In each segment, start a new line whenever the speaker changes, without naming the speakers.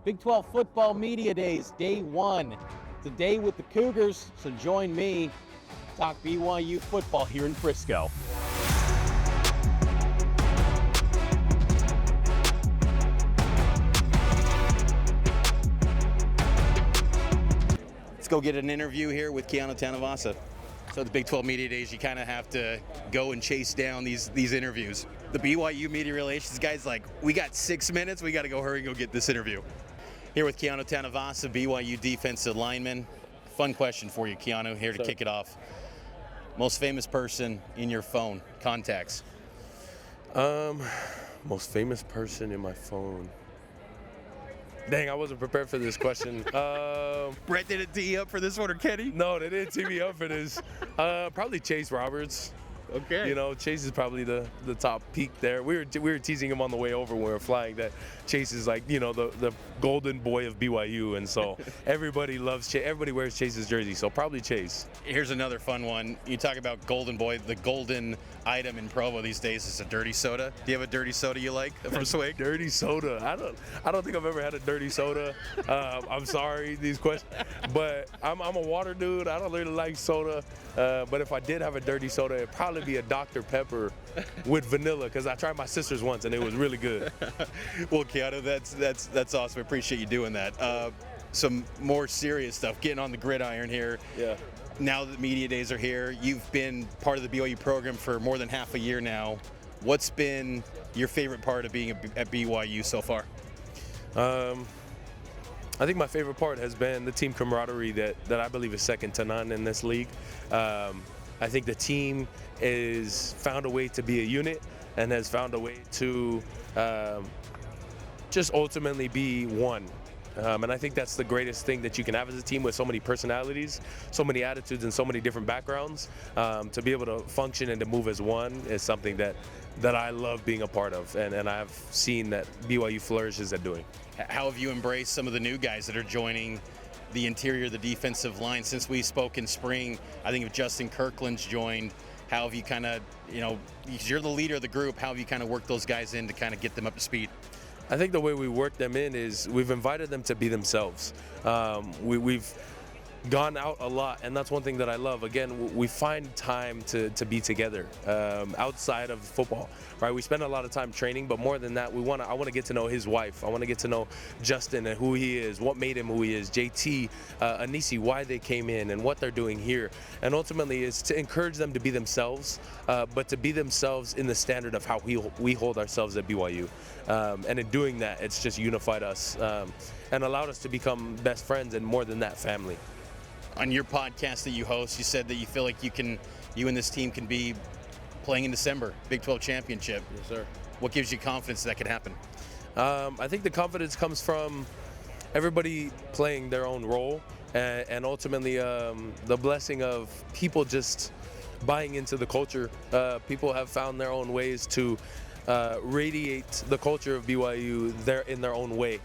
Big 12 Football Media Days, day one. It's a day with the Cougars, so join me, talk BYU football here in Frisco. Let's go get an interview here with Keanu Tanavasa. So the Big 12 Media Days, you kind of have to go and chase down these interviews. The BYU Media Relations guy's like, we got 6 minutes, we got to go hurry and go get this interview. Here with Keanu Tanavasa, BYU defensive lineman. Fun question for you, Keanu, here to kick it off. Most famous person in your phone, contacts?
Most famous person in my phone. Dang, I wasn't prepared for this question.
Brett didn't tee you up for this one, or Kenny?
No, they didn't tee me up for this. Probably Chase Roberts.
Okay.
You know, Chase is probably the top peak there. We were teasing him on the way over when we were flying that Chase is like, you know, the golden boy of BYU, and so everybody loves Chase. Everybody wears Chase's jersey, so probably Chase.
Here's another fun one. You talk about golden boy. The golden item in Provo these days is a dirty soda. Do you have a dirty soda you like from Swig?
Dirty soda. I don't think I've ever had a dirty soda. I'm sorry, these questions, but I'm a water dude. I don't really like soda, but if I did have a dirty soda, it'd probably be a Dr. Pepper with vanilla, because I tried my sister's once and it was really good.
Well, Keanu, that's awesome. I appreciate you doing that. Some more serious stuff. Getting on the gridiron here.
Yeah.
Now that media days are here, you've been part of the BYU program for more than half a year now. What's been your favorite part of being at BYU so far?
I think my favorite part has been the team camaraderie that I believe is second to none in this league. I think the team has found a way to be a unit and has found a way to just ultimately be one. And I think that's the greatest thing that you can have as a team, with so many personalities, so many attitudes, and so many different backgrounds. To be able to function and to move as one is something that I love being a part of, and I've seen that BYU flourishes at doing.
How have you embraced some of the new guys that are joining the interior of the defensive line? Since we spoke in spring, I think if Justin Kirkland's joined, how have you kind of, you know, you're the leader of the group, how have you kind of worked those guys in to kind of get them up to speed?
I think the way we work them in is we've invited them to be themselves. We've gone out a lot, and that's one thing that I love. Again, we find time to be together outside of football, right? We spend a lot of time training, but more than that, I want to get to know his wife. I want to get to know Justin and who he is, what made him who he is, JT, Anisi, why they came in and what they're doing here. And ultimately is to encourage them to be themselves, but to be themselves in the standard of how we hold ourselves at BYU. And in doing that, it's just unified us and allowed us to become best friends, and more than that, family.
On your podcast that you host, you said that you feel like you and this team can be playing in December, Big 12 championship.
Yes, sir.
What gives you confidence that could happen?
I think the confidence comes from everybody playing their own role, and ultimately the blessing of people just buying into the culture. People have found their own ways to radiate the culture of BYU in their own way.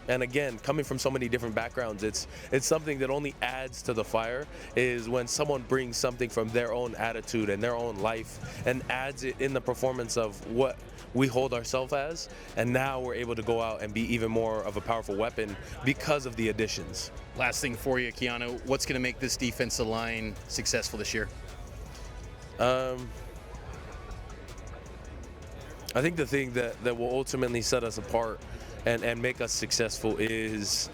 And again, coming from so many different backgrounds, it's something that only adds to the fire, is when someone brings something from their own attitude and their own life and adds it in the performance of what we hold ourselves as, and now we're able to go out and be even more of a powerful weapon because of the additions.
Last thing for you, Keanu, what's going to make this defensive line successful this year?
I think the thing that will ultimately set us apart and make us successful is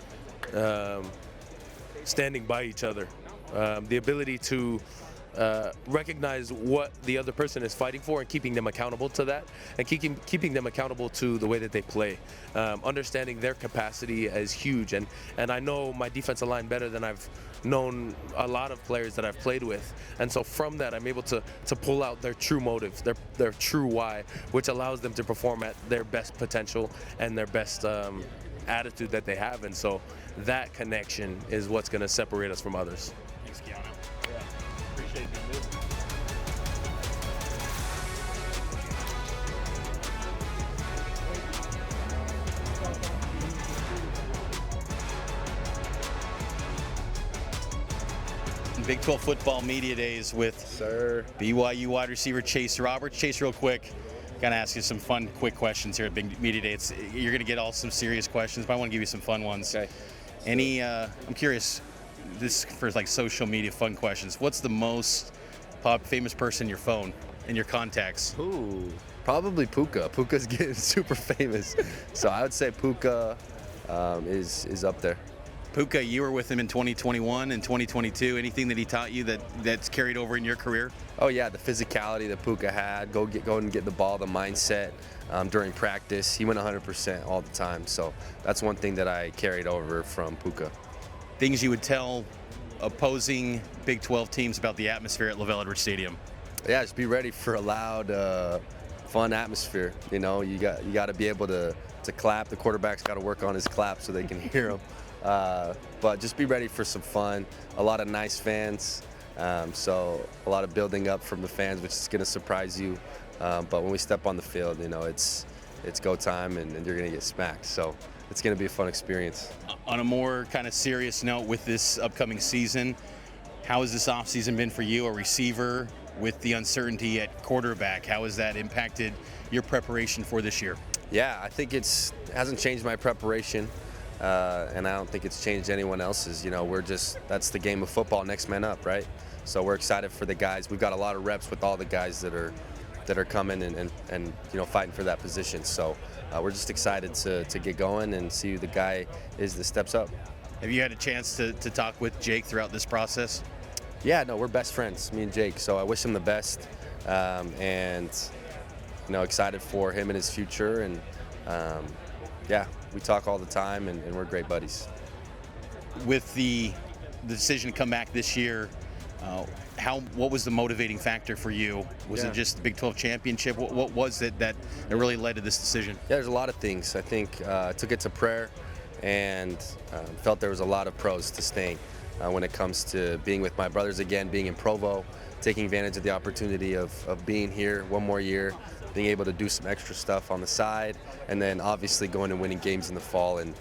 standing by each other. The ability to recognize what the other person is fighting for and keeping them accountable to that, and keeping them accountable to the way that they play. Understanding their capacity is huge, and I know my defensive line better than I've known a lot of players that I've played with, and so from that I'm able to pull out their true motive, their true why, which allows them to perform at their best potential and their best attitude that they have, and so that connection is what's going to separate us from others.
Thanks, Keanu.
Appreciate you.
Big 12 Football Media Days with BYU wide receiver Chase Roberts. Chase, real quick, Gotta ask you some fun, quick questions here at Big Media Day. You're gonna get all some serious questions, but I want to give you some fun ones.
Okay.
I'm curious, this for like social media fun questions. What's the most famous person in your phone, in your contacts?
Ooh, probably Puka. Puka's getting super famous, so I would say Puka is up there.
Puka, you were with him in 2021 and 2022. Anything that he taught you that's carried over in your career?
Oh yeah, the physicality that Puka had, go and get the ball, the mindset during practice. He went 100% all the time, so that's one thing that I carried over from Puka.
Things you would tell opposing Big 12 teams about the atmosphere at LaVell Edwards Stadium?
Yeah, just be ready for a loud, fun atmosphere. You know, you got to be able to clap. The quarterback's got to work on his clap so they can hear him. But just be ready for some fun. A lot of nice fans, so a lot of building up from the fans, which is going to surprise you. But when we step on the field, you know, it's go time, and you're going to get smacked. So it's going to be a fun experience.
On a more kind of serious note, with this upcoming season, how has this offseason been for you, a receiver, with the uncertainty at quarterback? How has that impacted your preparation for this year?
Yeah, I think it hasn't changed my preparation. And I don't think it's changed anyone else's. You know, that's the game of football, next man up, right? So we're excited for the guys. We've got a lot of reps with all the guys that are coming and you know, fighting for that position. So we're just excited to get going and see who the guy is that steps up.
Have you had a chance to talk with Jake throughout this process?
Yeah, no, we're best friends, me and Jake. So I wish him the best, and you know, excited for him and his future. And yeah, we talk all the time, and we're great buddies.
With the decision to come back this year, what was the motivating factor for you? Was it just the Big 12 championship? What was it that really led to this decision?
Yeah, there's a lot of things. I think I took it to prayer, and felt there was a lot of pros to staying when it comes to being with my brothers again, being in Provo, taking advantage of the opportunity of being here one more year, being able to do some extra stuff on the side, and then obviously going and winning games in the fall, and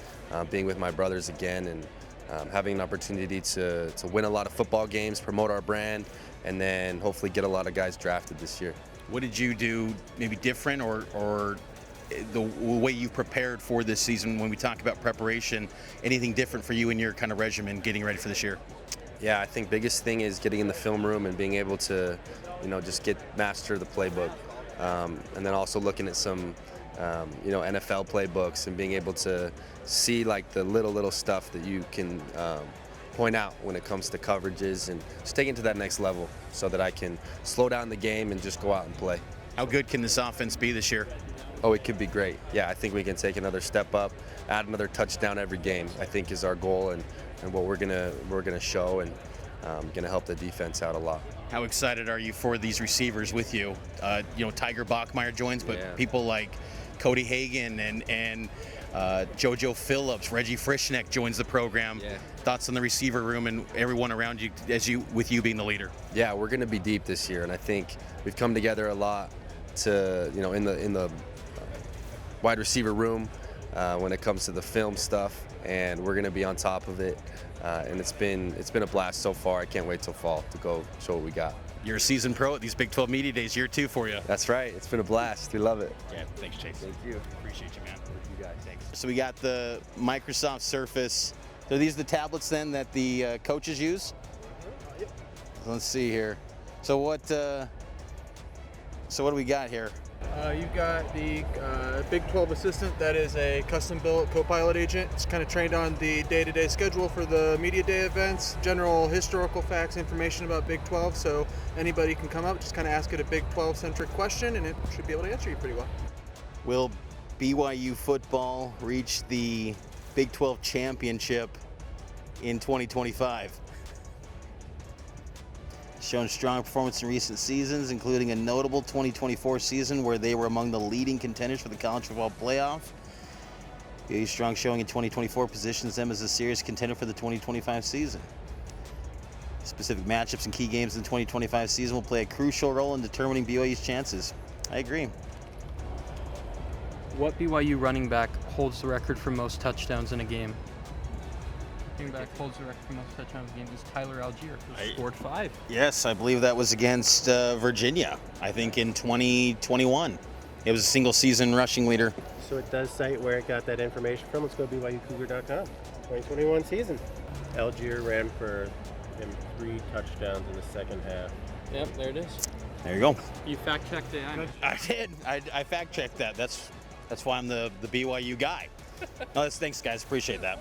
being with my brothers again, and having an opportunity to win a lot of football games, promote our brand, and then hopefully get a lot of guys drafted this year.
What did you do maybe different, or the way you prepared for this season? When we talk about preparation, anything different for you in your kind of regimen getting ready for this year?
Yeah, I think biggest thing is getting in the film room and being able to, you know, just master the playbook. And then also looking at some, you know, NFL playbooks and being able to see like the little stuff that you can point out when it comes to coverages, and just take it to that next level so that I can slow down the game and just go out and play.
How good can this offense be this year?
Oh, it could be great. Yeah, I think we can take another step up, add another touchdown every game, I think is our goal, and what we're gonna show, and gonna help the defense out a lot.
How excited are you for these receivers with you? You know, Tiger Bachmeier joins, but
Yeah.
people like Cody Hagan and JoJo Phillips, Reggie Frischneck joins the program.
Yeah.
Thoughts on the receiver room and everyone around you, with you being the leader?
Yeah, we're gonna be deep this year, and I think we've come together a lot to, you know, in the wide receiver room when it comes to the film stuff, and we're gonna be on top of it. And it's been a blast so far. I can't wait till fall to go show what we got.
You're a seasoned pro at these Big 12 Media Days, year 2 for you.
That's right. It's been a blast. We love it.
Yeah, thanks, Chase.
Thank you.
Appreciate you, man.
You guys.
Thanks. So we got the Microsoft Surface. Are these the tablets then that the coaches use?
Yep.
Let's see here. So what do we got here?
You've got the Big 12 Assistant. That is a custom-built co-pilot agent. It's kind of trained on the day-to-day schedule for the media day events, general historical facts, information about Big 12. So anybody can come up, just kind of ask it a Big 12-centric question, and it should be able to answer you pretty well.
Will BYU football reach the Big 12 championship in 2025? Shown strong performance in recent seasons, including a notable 2024 season where they were among the leading contenders for the college football playoff. BYU's strong showing in 2024 positions them as a serious contender for the 2025 season. Specific matchups and key games in the 2025 season will play a crucial role in determining BYU's chances. I agree.
What BYU running back holds the record for most touchdowns in a game? Running back holds the record for most touchdowns in a game is Tyler Algier, who scored 5.
Yes, I believe that was against Virginia, I think in 2021. It was a single season rushing leader.
So it does cite where it got that information from. Let's go to BYUCougar.com. 2021 season. Algier ran for him 3 touchdowns in the second half.
Yep, there it is.
There you go.
You fact checked it.
I did. I fact checked that. That's why I'm the BYU guy. No, thanks, guys. Appreciate that.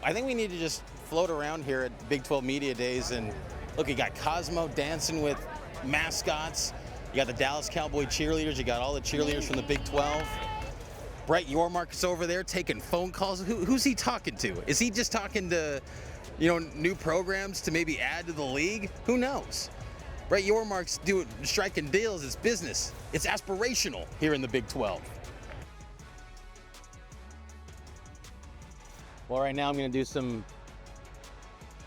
I think we need to just float around here at Big 12 Media Days and look. You got Cosmo dancing with mascots. You got the Dallas Cowboy cheerleaders. You got all the cheerleaders from the Big 12. Brett Yormark's over there taking phone calls. Who's he talking to? Is he just talking to, new programs to maybe add to the league? Who knows? Brett Yormark's striking deals. It's business. It's aspirational here in the Big 12. Well, right now I'm going to do some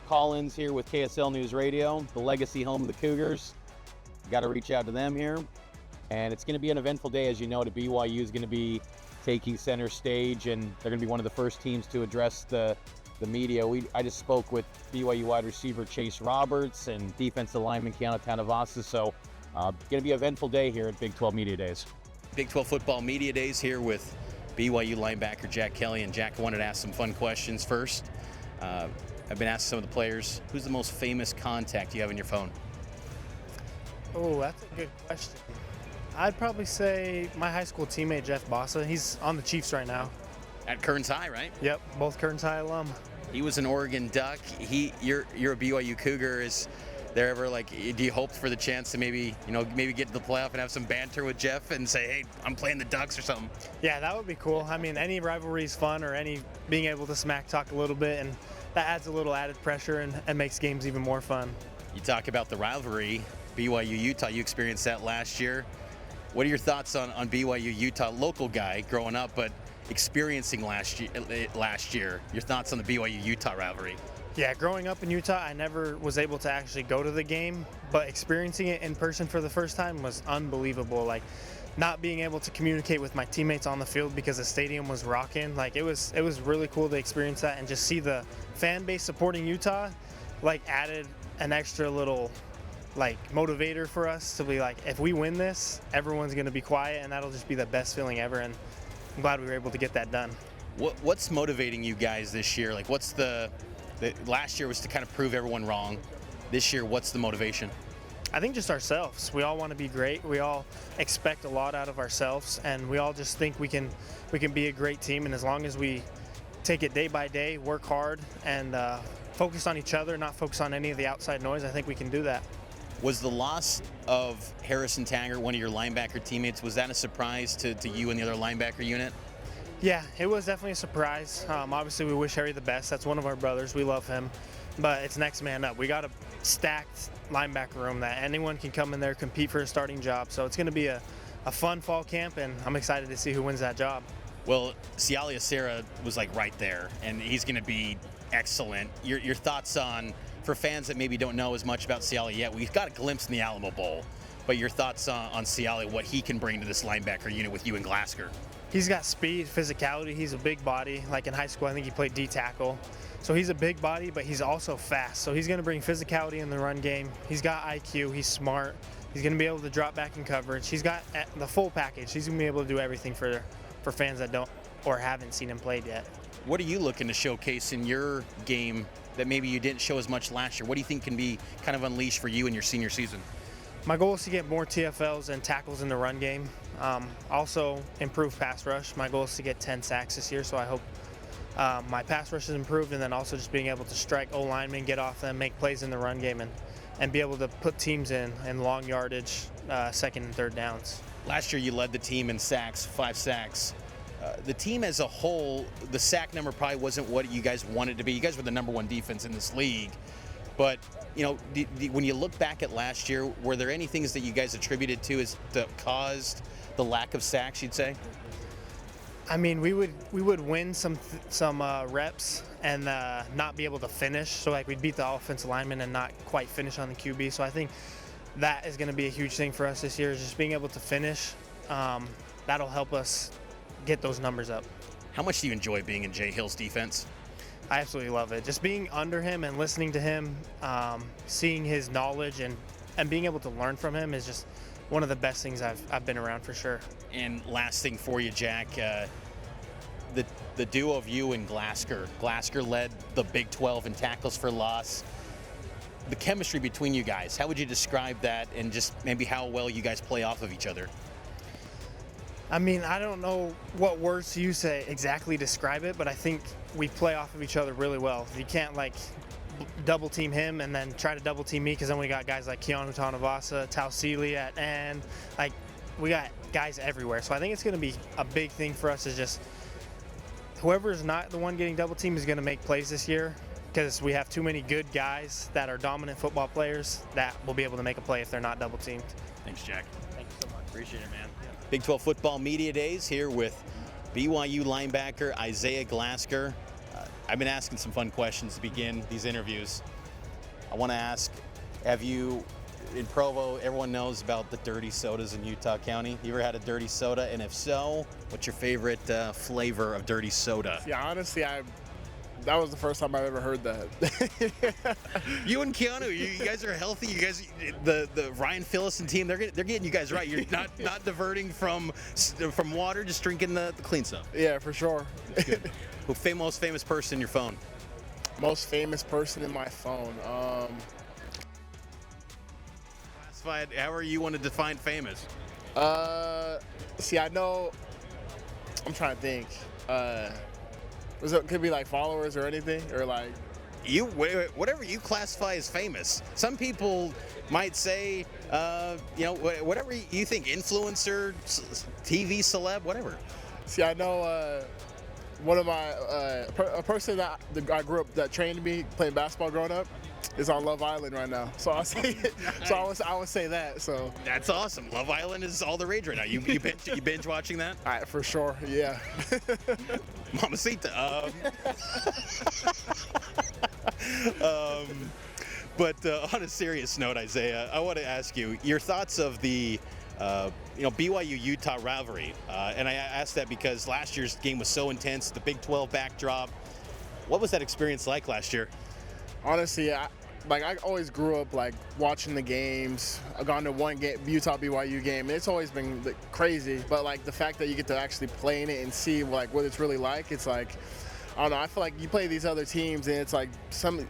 call-ins here with KSL News Radio, the legacy home of the Cougars. Got to reach out to them here. And it's going to be an eventful day. As you know, the BYU is going to be taking center stage, and they're going to be one of the first teams to address the media. I just spoke with BYU wide receiver Chase Roberts and defensive lineman Keanu Tanavasa. So going to be an eventful day here at Big 12 Media Days. Big 12 Football Media Days here with BYU linebacker Jack Kelly. And Jack, I wanted to ask some fun questions first. I've been asking some of the players, who's the most famous contact you have in your phone?
Oh, that's a good question. I'd probably say my high school teammate, Jeff Bossa. He's on the Chiefs right now.
At Kearns High, right?
Yep, both Kearns High alum.
He was an Oregon Duck. You're a BYU Cougar. Is there ever do you hope for the chance to maybe get to the playoff and have some banter with Jeff and say, hey, I'm playing the Ducks or something?
Yeah, that would be cool. I mean, any rivalry is fun, or any being able to smack talk a little bit, and that adds a little added pressure and makes games even more fun.
You talk about the rivalry, BYU-Utah. You experienced that last year. What are your thoughts on BYU-Utah? Local guy growing up, but experiencing last year. Your thoughts on the BYU-Utah rivalry?
Yeah, growing up in Utah, I never was able to actually go to the game, but experiencing it in person for the first time was unbelievable. Not being able to communicate with my teammates on the field because the stadium was rocking. It was really cool to experience that and just see the fan base supporting Utah. Added an extra little motivator for us to be if we win this, everyone's going to be quiet, and that'll just be the best feeling ever. And I'm glad we were able to get that done.
What's motivating you guys this year? What's the last year was to kind of prove everyone wrong. This year, what's the motivation?
I think just ourselves. We all want to be great. We all expect a lot out of ourselves, and we all just think we can be a great team. And as long as we take it day by day, work hard, and focus on each other, not focus on any of the outside noise, I think we can do that.
Was the loss of Harrison Taggart, one of your linebacker teammates, was that a surprise to you and the other linebacker unit?
Yeah, it was definitely a surprise. Obviously, we wish Harry the best. That's one of our brothers. We love him. But it's next man up. We got a stacked linebacker room that anyone can come in there, compete for a starting job. So it's going to be a fun fall camp, and I'm excited to see who wins that job.
Well, Siali Acera was right there, and he's going to be excellent. Your thoughts on, for fans that maybe don't know as much about Siali yet, we've got a glimpse in the Alamo Bowl, but your thoughts on Siali, what he can bring to this linebacker unit with you and Glasker?
He's got speed, physicality. He's a big body. In high school, I think he played D-tackle. So he's a big body, but he's also fast. So he's going to bring physicality in the run game. He's got IQ. He's smart. He's going to be able to drop back in coverage. He's got the full package. He's going to be able to do everything for fans that don't or haven't seen him played yet.
What are you looking to showcase in your game that maybe you didn't show as much last year? What do you think can be kind of unleashed for you in your senior season?
My goal is to get more TFLs and tackles in the run game. Also improve pass rush. My goal is to get 10 sacks this year, so I hope my pass rush is improved, and then also just being able to strike O-linemen, get off them, make plays in the run game, and be able to put teams in long yardage, second and third downs.
Last year you led the team in sacks, 5 sacks. The team as a whole, the sack number probably wasn't what you guys wanted to be. You guys were the #1 defense in this league. But, when you look back at last year, were there any things that you guys attributed to as that caused the lack of sacks, you'd say?
I mean, we would win some reps and not be able to finish. So we'd beat the offensive lineman and not quite finish on the QB. So I think that is going to be a huge thing for us this year, is just being able to finish. That'll help us get those numbers up.
How much do you enjoy being in Jay Hill's defense?
I absolutely love it. Just being under him and listening to him, seeing his knowledge and being able to learn from him is just one of the best things I've been around for sure.
And last thing for you, Jack, the duo of you and Glasker. Glasker led the Big 12 in tackles for loss. The chemistry between you guys, how would you describe that, and just maybe how well you guys play off of each other?
I mean, I don't know what words to use to exactly describe it, but I think we play off of each other really well. You can't like double team him and then try to double team me, because then we got guys like Keanu Tanavasa, Tausili at end. Like, we got guys everywhere. So I think it's going to be a big thing for us, is just whoever's not the one getting double teamed is going to make plays this year, because we have too many good guys that are dominant football players that will be able to make a play if they're not double teamed.
Thanks, Jack.
Thank you so much.
Appreciate it, man. Big 12 football media days here with BYU linebacker Isaiah Glasker. I've been asking some fun questions to begin these interviews. I want to ask, have you, in Provo, everyone knows about the dirty sodas in Utah County. You ever had a dirty soda? And if so, what's your favorite flavor of dirty soda?
Yeah, honestly, that was the first time I've ever heard that.
You and Keanu, you guys are healthy. You guys, the Ryan Phillison team, they're getting you guys right. You're not diverting from water, just drinking the clean stuff.
Yeah, for sure.
Good. Most famous person in your phone?
Most famous person in my phone.
Classified. However you want to define famous.
See, I know. I'm trying to think. Could be like followers or anything, or like
whatever you classify as famous. Some people might say, whatever you think, influencer, TV celeb, whatever.
See, I know one of my a person that I grew up that trained me playing basketball growing up is on Love Island right now. So I'll say, I would say that. So
that's awesome. Love Island is all the rage right now. You binge watching that?
All right, for sure. Yeah.
Mamacita. But on a serious note, Isaiah, I want to ask you your thoughts of the BYU-Utah rivalry. And I asked that because last year's game was so intense, the Big 12 backdrop. What was that experience like last year?
Honestly, I always grew up like watching the games. I've gone to one game, Utah BYU game. And it's always been crazy, but like the fact that you get to actually play in it and see like what it's really like, it's like, I don't know. I feel like you play these other teams and it's like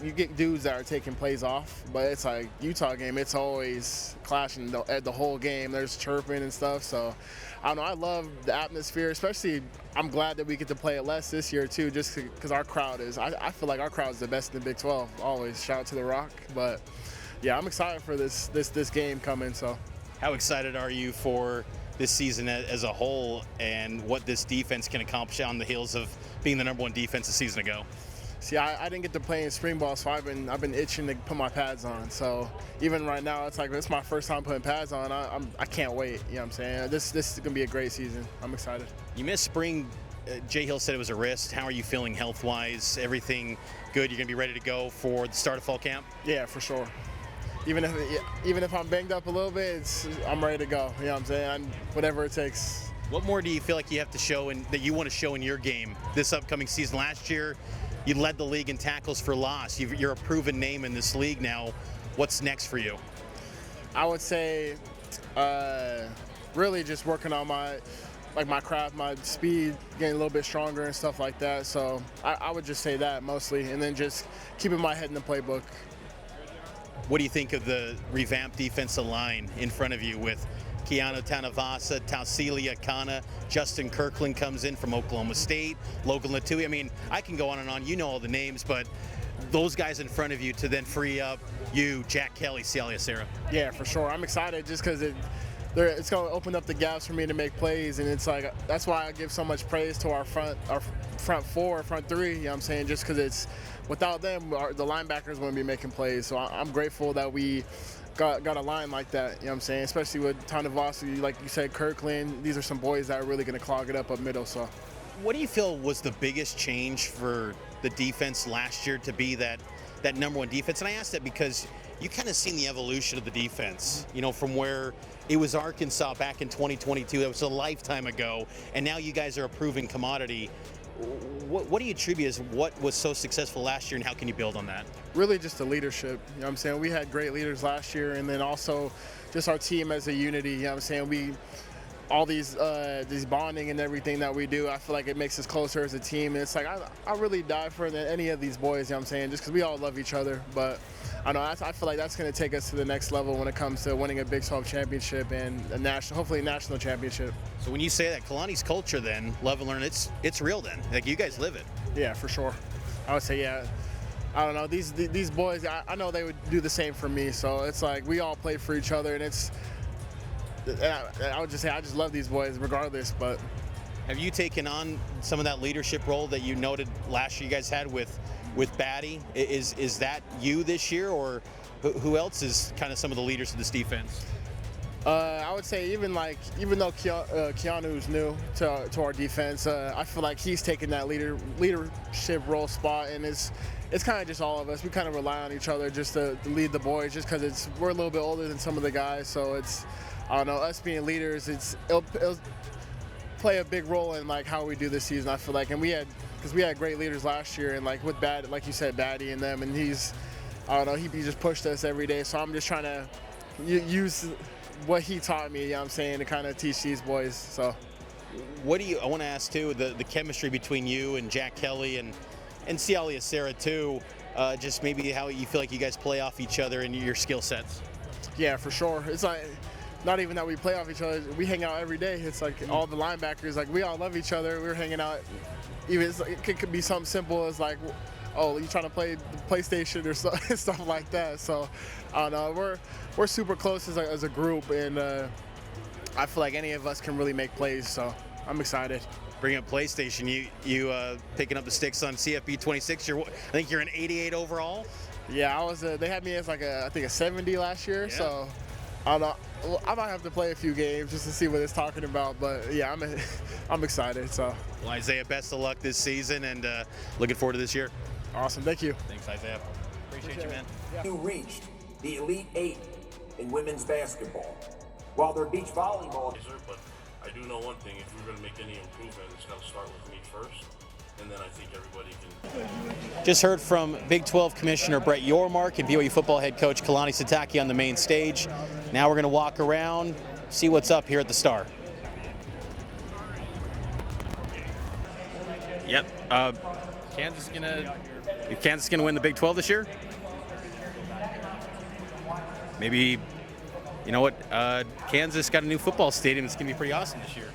you get dudes that are taking plays off, but it's like Utah game. It's always clashing the whole game. There's chirping and stuff. So I don't know. I love the atmosphere, especially. I'm glad that we get to play it less this year too, just because our crowd is. I feel like our crowd is the best in the Big 12. Always shout out to the Rock, but yeah, I'm excited for this game coming. So,
how excited are you for this season as a whole, and what this defense can accomplish on the heels of being the #1 defense a season ago?
See, I didn't get to play in spring ball, so I've been itching to put my pads on. So even right now, it's like it's my first time putting pads on. I can't wait. You know what I'm saying? This is gonna be a great season. I'm excited.
You missed spring. Jay Hill said it was a wrist. How are you feeling health-wise? Everything good? You're gonna be ready to go for the start of fall camp?
Yeah, for sure. Even if I'm banged up a little bit, I'm ready to go. You know what I'm saying? Whatever it takes.
What more do you feel like you have to show that you want to show in your game this upcoming season? Last year, you led the league in tackles for loss. You're a proven name in this league now. What's next for you?
I would say really just working on my craft, my speed, getting a little bit stronger and stuff like that. So I would just say that mostly, and then just keeping my head in the playbook.
What do you think of the revamped defensive line in front of you with Keanu Tanavasa, Tausili Akana, Justin Kirkland comes in from Oklahoma State, Logan Latui? I mean, I can go on and on. You know all the names, but those guys in front of you to then free up you, Jack Kelly, Celia Serra.
Yeah, for sure. I'm excited just because it's going to open up the gaps for me to make plays, and it's like that's why I give so much praise to our front four, front three. You know what I'm saying? Just because it's without them, the linebackers wouldn't be making plays. So I'm grateful that we got a line like that. You know what I'm saying? Especially with Tanavasi, like you said, Kirkland. These are some boys that are really going to clog it up middle. So,
what do you feel was the biggest change for the defense last year to be that #1 defense? And I ask that because you kind of seen the evolution of the defense, from where it was Arkansas back in 2022. That was a lifetime ago, and now you guys are a proven commodity. What do you attribute as what was so successful last year, and how can you build on that?
Really just the leadership, you know what I'm saying? We had great leaders last year, and then also just our team as a unity, you know what I'm saying? All these bonding and everything that we do, I feel like it makes us closer as a team. And it's like, I really die for any of these boys, you know what I'm saying? Just because we all love each other. But I know I feel like that's going to take us to the next level when it comes to winning a Big 12 championship and hopefully a national championship.
So when you say that, Kalani's culture then, love and learn, it's real then. Like, you guys live it.
Yeah, for sure. I would say, yeah. I don't know, these boys, I know they would do the same for me. So it's like we all play for each other, and I would just say I just love these boys regardless. But
have you taken on some of that leadership role that you noted last year you guys had with Batty? Is that you this year, or who else is kind of some of the leaders of this defense?
I would say even though Keanu's new to our defense, I feel like he's taken that leadership role spot, and it's kind of just all of us. We kind of rely on each other just to lead the boys, just because we're a little bit older than some of the guys, so it's, I don't know, us being leaders, it'll play a big role in like how we do this season, I feel like. And we had great leaders last year, and like with like you said, Batty and them, and I don't know, he just pushed us every day. So I'm just trying to use what he taught me, you know what I'm saying, to kind of teach these boys. So
I want to ask too, the chemistry between you and Jack Kelly and Cialia Sarah too, just maybe how you feel like you guys play off each other and your skill sets.
Yeah, for sure. It's like, not even that we play off each other, we hang out every day. It's like all the linebackers, like we all love each other. We're hanging out. Even it could be something simple as like, oh, you trying to play the PlayStation or stuff like that. So I don't know, we're super close as a group, and I feel like any of us can really make plays. So I'm excited.
Bring up PlayStation, you picking up the sticks on CFB 26. I think you're an 88 overall.
Yeah, I was. They had me as like I think a 70 last year. Yeah. So I don't know. I might have to play a few games just to see what it's talking about, but yeah, I'm excited. So,
well, Isaiah, best of luck this season, and looking forward to this year.
Awesome, thank you.
Thanks, Isaiah. Appreciate you, man.
You reached the Elite Eight in women's basketball, while their beach volleyball.
But I do know one thing: if we're going to make any improvement, it's got to start with me first, and then I think everybody can.
Just heard from Big 12 Commissioner Brett Yormark and BYU football head coach Kalani Sitake on the main stage. Now we're going to walk around, see what's up here at the Star. Yep. Kansas gonna win the Big 12 this year? Maybe. You know what? Kansas got a new football stadium. It's gonna be pretty awesome this year.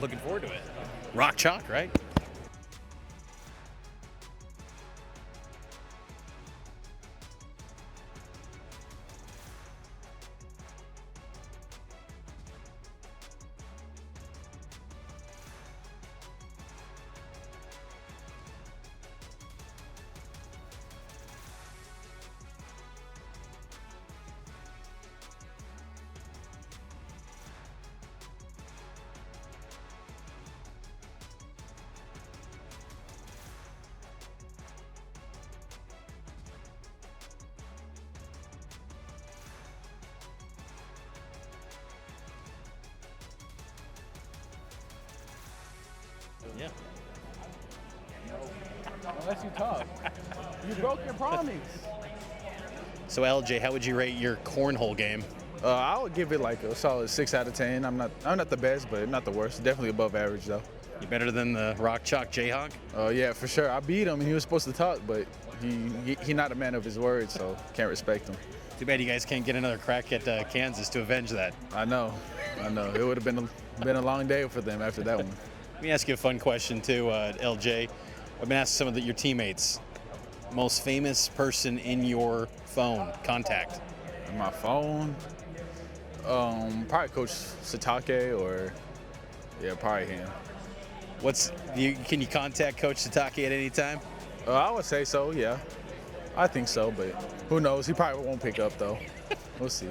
Looking forward to it. Rock chalk, right? Yeah.
Unless you talk. You broke your promise.
So LJ, how would you rate your cornhole game?
I would give it like a solid 6 out of 10. I'm not the best, but not the worst. Definitely above average though.
You better than the Rock Chalk Jayhawk?
Yeah, for sure. I beat him and he was supposed to talk, but he not a man of his word, so can't respect him.
Too bad you guys can't get another crack at Kansas to avenge that.
I know. It would have been a long day for them after that one.
Let me ask you a fun question too, LJ. I've been asking some of your teammates. Most famous person in your phone contact?
In my phone? Probably Coach Sitake, or yeah, probably him.
Can you contact Coach Sitake at any time?
I would say so, yeah. I think so, but who knows? He probably won't pick up though. We'll see.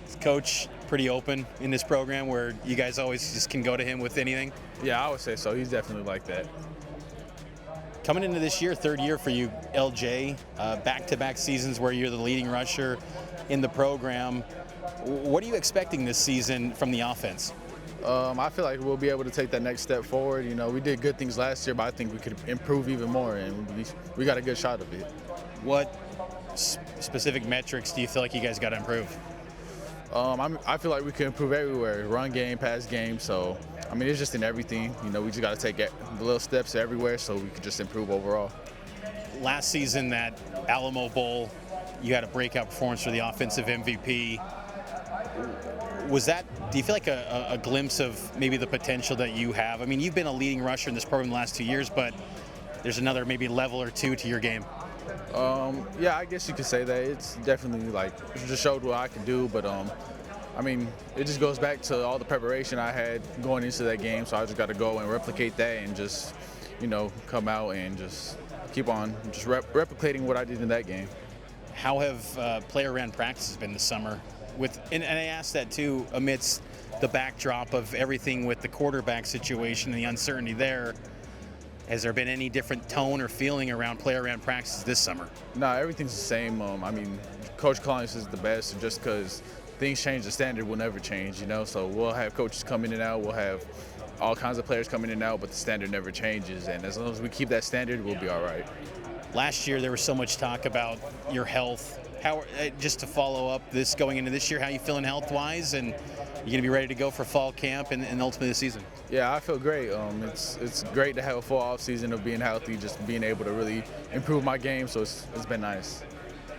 Is Coach pretty open in this program where you guys always just can go to him with anything?
Yeah, I would say so. He's definitely like that.
Coming into this year, third year for you, LJ, back-to-back seasons where you're the leading rusher in the program. What are you expecting this season from the offense?
I feel like we'll be able to take that next step forward. You know, we did good things last year, but I think we could improve even more, and we got a good shot of it.
What specific metrics do you feel like you guys got to improve?
I feel like we can improve everywhere, run game, pass game. So, I mean, it's just in everything. You know, we just got to take the little steps everywhere so we could just improve overall.
Last season, that Alamo Bowl, you had a breakout performance for the offensive MVP. Was that, do you feel like a glimpse of maybe the potential that you have? I mean, you've been a leading rusher in this program the last 2 years, but there's another maybe level or two to your game.
Yeah, I guess you could say that. It's definitely like, it just showed what I could do, but I mean, it just goes back to all the preparation I had going into that game, so I just got to go and replicate that and just, you know, come out and just keep on just replicating what I did in that game.
How have player-ran practices been this summer? And I asked that too amidst the backdrop of everything with the quarterback situation and the uncertainty there. Has there been any different tone or feeling around player-ran practices this summer?
No, everything's the same. I mean, Coach Collins is the best, and just because things change, the standard will never change, you know? So we'll have coaches come in and out, we'll have all kinds of players coming in and out, but the standard never changes, and as long as we keep that standard, we'll be all right.
Last year, there was so much talk about your health. How, just to follow up this going into this year, how you feeling health-wise, and you gonna be ready to go for fall camp and ultimately the season?
Yeah, I feel great. It's great to have a full off season of being healthy, just being able to really improve my game. So it's been nice.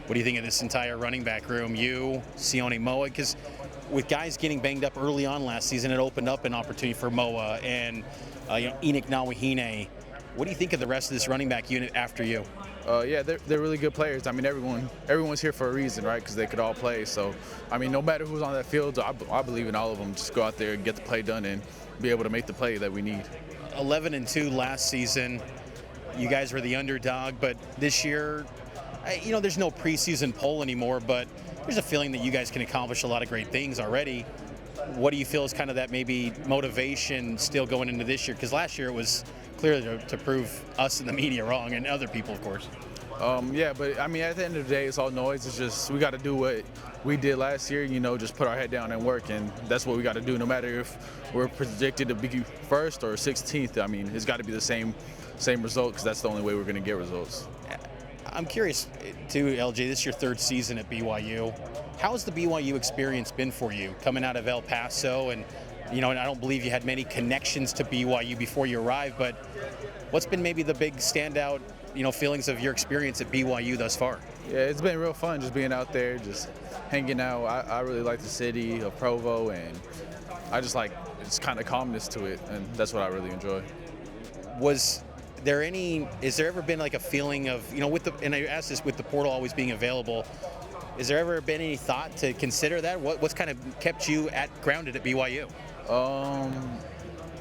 What do you think of this entire running back room? You, Sione Moa, because with guys getting banged up early on last season, it opened up an opportunity for Moa and Enoch Nawahine. What do you think of the rest of this running back unit after you?
Yeah, they're really good players. I mean, everyone's here for a reason, right? Because they could all play. So, I mean, no matter who's on that field, I believe in all of them. Just go out there and get the play done and be able to make the play that we need.
11-2 last season. You guys were the underdog, but this year, you know, there's no preseason poll anymore, but there's a feeling that you guys can accomplish a lot of great things already. What do you feel is kind of that maybe motivation still going into this year? Because last year it was clearly to prove us in the media wrong, and other people, of course.
Yeah, but I mean, at the end of the day, it's all noise. It's just we got to do what we did last year, you know, just put our head down and work, and that's what we got to do. No matter if we're projected to be first or 16th, I mean, it's got to be the same result, because that's the only way we're going to get results.
I'm curious, too, LJ, this is your third season at BYU. How has the BYU experience been for you, coming out of El Paso? And, you know, and I don't believe you had many connections to BYU before you arrived, but what's been maybe the big standout, you know, feelings of your experience at BYU thus far?
Yeah, it's been real fun just being out there, just hanging out. I really like the city of Provo, and I just like it's kind of calmness to it, and that's what I really enjoy.
Has there ever been like a feeling of, you know, and I asked this with the portal always being available, has there ever been any thought to consider that? What's kind of kept you grounded at BYU?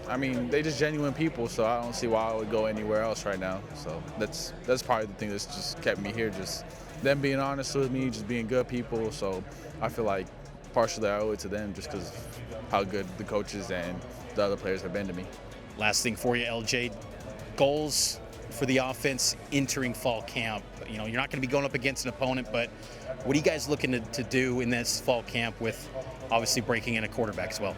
I mean, they just genuine people, so I don't see why I would go anywhere else right now. So that's probably the thing that's just kept me here, just them being honest with me, just being good people. So I feel like partially I owe it to them just because how good the coaches and the other players have been to me.
Last thing for you, LJ, goals for the offense entering fall camp. You know, you're not going to be going up against an opponent, but what are you guys looking to do in this fall camp with obviously breaking in a quarterback as well?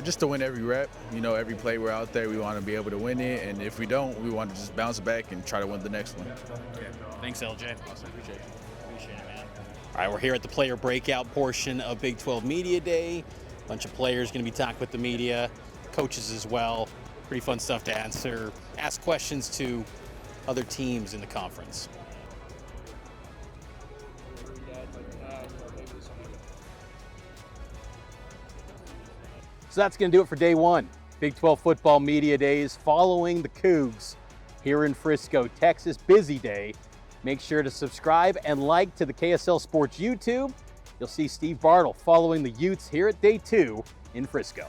Just to win every rep. You know, every play we're out there, we want to be able to win it, and if we don't, we want to just bounce back and try to win the next one.
Okay. Thanks, LJ. Awesome. Appreciate it, man. All right, we're here at the player breakout portion of Big 12 Media Day. A bunch of players going to be talking with the media, coaches as well. Pretty fun stuff to ask questions to other teams in the conference. So that's going to do it for day one. Big 12 football media days following the Cougs here in Frisco, Texas. Busy day. Make sure to subscribe and like to the KSL Sports YouTube. You'll see Steve Bartle following the Utes here at day two in Frisco.